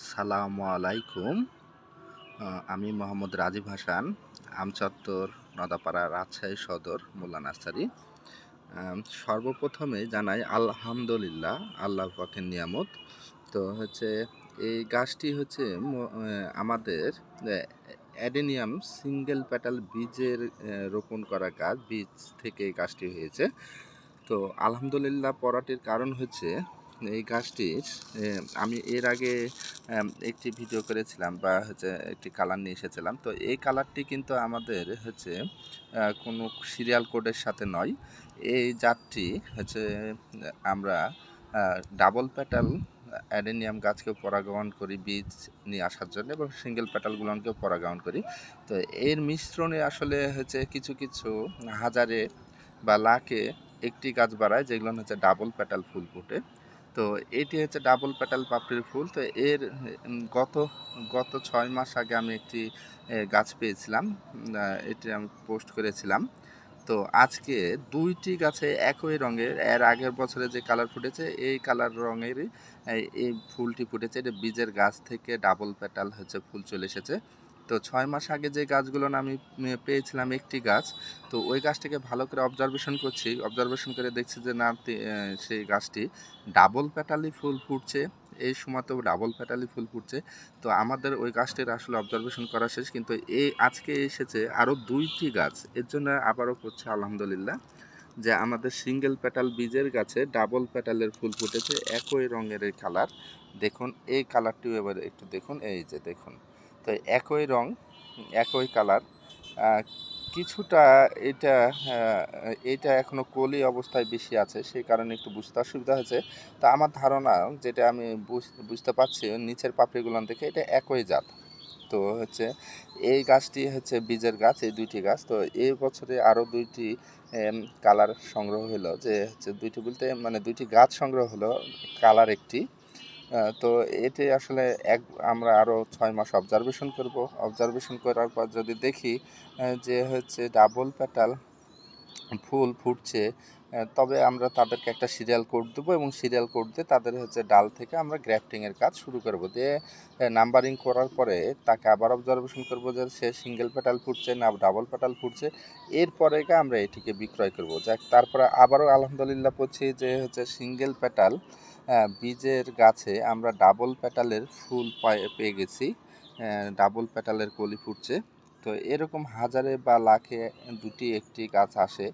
সালামু আলাইকুম। আমি মোহাম্মদ রাজীব হাসান, আমচত্বর, নদাপাড়া, রাজশাহী সদর, মোল্লা নার্সারি। সর্বপ্রথমে জানাই আলহামদুলিল্লাহ, আল্লাহ পাকের নিয়ামত। তো এই গাছটি আমাদের অ্যাডেনিয়াম সিঙ্গেল প্যাটাল বীজের রোপণ করা গাছ, বীজ থেকে এই গাছটি হয়েছে। তো আলহামদুলিল্লাহ পড়াটির কারণ এই গাছটির আমি এর আগে একটি ভিডিও করেছিলাম বা একটি কালার নিয়ে এসেছিলাম। তো এই কালারটি কিন্তু আমাদের কোনো সিরিয়াল কোডের সাথে নয়। এই জাতটি আমরা ডাবল প্যাটাল অ্যাডেনিয়াম গাছকেও পরাগায়ন করি বীজ নিয়ে আসার জন্য, এবং সিঙ্গেল প্যাটালগুলোকেও পরাগায়ন করি। তো এর মিশ্রণে আসলে কিছু কিছু হাজারে বা লাখে একটি গাছ বাড়ায়, যেগুলো ডাবল প্যাটাল ফুল ফোটে। তো এটি ডাবল প্যাটাল পাপড়ির ফুল। তো এর গত গত 6 মাস আগে আমি একটি গাছ পেয়েছিলাম, এটি আমি পোস্ট করেছিলাম। তো আজকে দুইটি গাছে একই রঙের, এর আগের বছরে যে কালার ফুটেছে এই কালার রঙেরই এই ফুলটি ফুটেছে। এটা বীজের গাছ থেকে ডাবল প্যাটাল ফুল চলে এসেছে। তো 6 মাস আগে যে গাছগুলো আমি পেয়েছিলাম একটি গাছ, তো ওই গাছটিকে ভালো করে অবজারভেশন করে দেখছি যে না, সেই গাছটি ডাবল প্যাটালি ফুল ফুটছে, এই সময়তেও ডাবল প্যাটালি ফুল ফুটছে। তো আমাদের ওই গাছটির আসলে অবজারভেশন করা শেষ, কিন্তু আজকে এসেছে আরও দুইটি গাছ। এর জন্য আবারও করছে আলহামদুলিল্লাহ যে আমাদের সিঙ্গেল প্যাটাল বীজের গাছে ডাবল প্যাটালের ফুল ফুটেছে, একই রঙের এই কালার। দেখুন এই কালারটিও এবার একটু দেখুন, এই যে দেখুন। তো একই রং, একই কালার, কিছুটা এটা এটা এখনও কলি অবস্থায় বেশি আছে, সেই কারণে একটু বুঝতে অসুবিধা হয়েছে। তো আমার ধারণা, যেটা আমি বুঝতে পারছি নিচের পাপড়িগুলো দেখে, এটা একই জাত। তো এই গাছটি বীজের গাছ, এই দুইটি গাছ। তো এই বছরে আরও দুইটি কালার সংগ্রহ হলো, যে দুইটি বলতে মানে দুইটি গাছ সংগ্রহ হলো, কালার একটি। তো এটি আসলে আমরা আরও 6 মাস অবজারভেশন করার পর যদি দেখি যে ডাবল প্যাটাল ফুল ফুটছে, তবে আমরা তাদেরকে একটা সিরিয়াল কোড দেবো, এবং সিরিয়াল কোড দিয়ে তাদের ডাল থেকে আমরা গ্রাফটিংয়ের কাজ শুরু করব। দিয়ে নাম্বারিং করার পরে তাকে আবার অবজারভেশন করব যে সে সিঙ্গেল প্যাটাল ফুটছে না ডাবল প্যাটাল ফুটছে। এরপরে আমরা এটিকে বিক্রয় করব। যাক, তারপরে আবারও আলহামদুলিল্লাহ বলছি যে সিঙ্গেল প্যাটাল বীজের গাছে আমরা ডাবল প্যাটালের ফুল পেয়ে গেছি, ডাবল প্যাটালের কলি ফুটছে। তো এরকম হাজারে বা লাখে দুটি একটি গাছ আসে,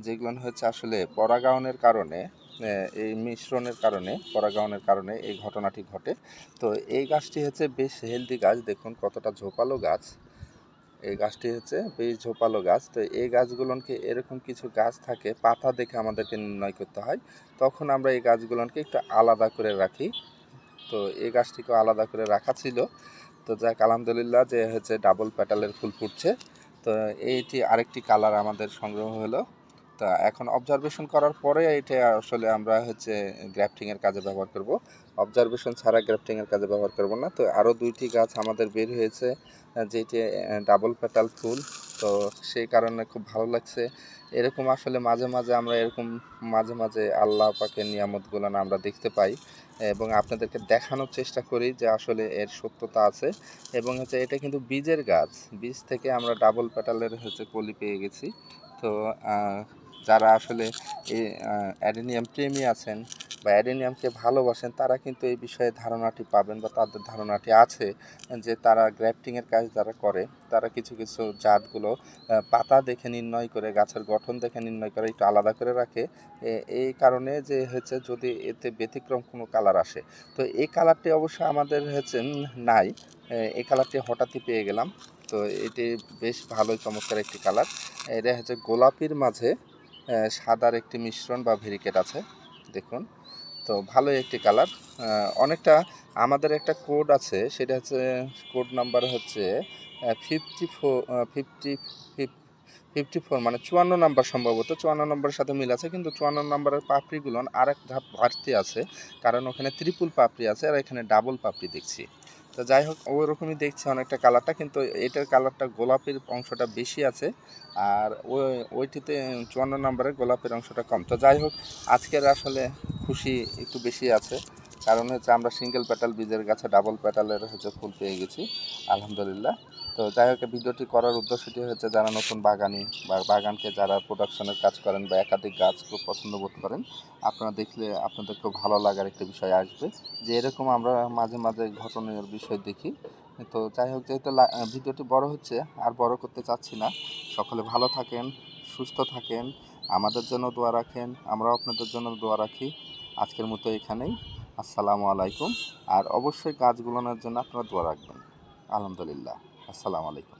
যেগুলো আসলে পরাগায়নের কারণে, এই মিশ্রণের কারণে, পরাগায়নের কারণে এই ঘটনাটি ঘটে। তো এই গাছটি বেশ হেলদি গাছ, দেখুন কতটা ঝোপালো গাছ। এই গাছটি বেশ ঝোপালো গাছ। তো এই গাছগুলোকে এরকম কিছু গাছ থাকে, পাতা দেখে আমাদেরকে নির্ণয় করতে হয়, তখন আমরা এই গাছগুলোকে একটু আলাদা করে রাখি। তো এই গাছটিকেও আলাদা করে রাখা ছিল। তো যাক, আলহামদুলিল্লাহ যে ডাবল প্যাটালের ফুল ফুটছে। তো এইটি আরেকটি কালার আমাদের সংগ্রহ হলো। তা এখন অবজারভেশন করার পরে এটা আসলে আমরা গ্রাফটিংয়ের কাজে ব্যবহার করব, অবজারভেশন ছাড়া গ্রাফটিংয়ের কাজে ব্যবহার করব না। তো আরও দুইটি গাছ আমাদের বের হয়েছে যেটি ডাবল প্যাটাল ফুল। তো সেই কারণে খুব ভালো লাগছে। এরকম আসলে মাঝে মাঝে আমরা মাঝে মাঝে আল্লাহ পাকের নিয়ামতগুলো আমরা দেখতে পাই, এবং আপনাদেরকে দেখানোর চেষ্টা করি যে আসলে এর সত্যতা আছে। এবং এটা কিন্তু বীজের গাছ, বীজ থেকে আমরা ডাবল প্যাটালের কলি পেয়ে গেছি। তো যারা আসলে এই অ্যাডেনিয়াম প্রেমী আছেন বা অ্যাডেনিয়ামকে ভালোবাসেন, তারা কিন্তু এই বিষয়ে ধারণাটি পাবেন, বা তাদের ধারণাটি আছে যে তারা গ্রাফটিংয়ের কাজ যারা করে, তারা কিছু কিছু জাতগুলো পাতা দেখে নির্ণয় করে, গাছের গঠন দেখে নির্ণয় করে একটু আলাদা করে রাখে, এই কারণে যে যদি এতে ব্যতিক্রম কোনো কালার আসে। তো এই কালারটি অবশ্য আমাদের নাই, এই কালারটি হঠাৎই পেয়ে গেলাম। তো এটি বেশ ভালোই চমৎকার একটি কালার। এটা গোলাপির মাঝে সাদার একটি মিশ্রণ বা ভেরিকেট আছে, দেখুন। তো ভালোই একটি কালার। অনেকটা আমাদের একটা কোড আছে, সেটা কোড নাম্বার 54 মানে 54 নাম্বার, সম্ভবত 54 নম্বরের সাথে মিল আছে, কিন্তু 54 নম্বরের পাপড়িগুলো আরেক ধাপ বাড়তি আছে, কারণ ওখানে ট্রিপল পাপড়ি আছে আর এখানে ডাবল পাপড়ি দেখছি। তো যাই হোক, ওই রকমই দেখছি অনেকটা কালারটা, কিন্তু এটার কালারটা গোলাপের অংশটা বেশি আছে, আর ওইটিতে 54 নম্বরের গোলাপের অংশটা কম। তো যাই হোক, আজকের আসলে খুশি একটু বেশি আছে। কারণ হচ্ছে আমরা সিঙ্গেল প্যাটাল বীজের গাছে ডাবল প্যাটালের হচ্ছে ফুল পেয়ে গেছি আলহামদুলিল্লাহ। তো যাই হোক, ভিডিওটি করার উদ্দেশ্যটি হচ্ছে যারা নতুন বাগানি বা বাগানকে যারা প্রোডাকশনের কাজ করেন বা একাধিক গাছ খুব পছন্দ বোধ করেন, আপনারা দেখলে আপনাদের খুব ভালো লাগার একটা বিষয় আসবে যে এরকম আমরা মাঝে মাঝে ঘটনার বিষয় দেখি। তো যাই হোক, যেহেতু ভিডিওটি বড় হচ্ছে আর বড় করতে চাচ্ছি না। সকলে ভালো থাকেন, সুস্থ থাকেন, আমাদের জন্য দোয়া রাখেন, আমরাও আপনাদের জন্য দোয়া রাখি। আজকের মতো এখানেই। আসসালামু আলাইকুম। আর অবশ্যই গাছগুলোর জন্য আপনারা দোয়া রাখবেন। আলহামদুলিল্লাহ। আসসালামু আলাইকুম।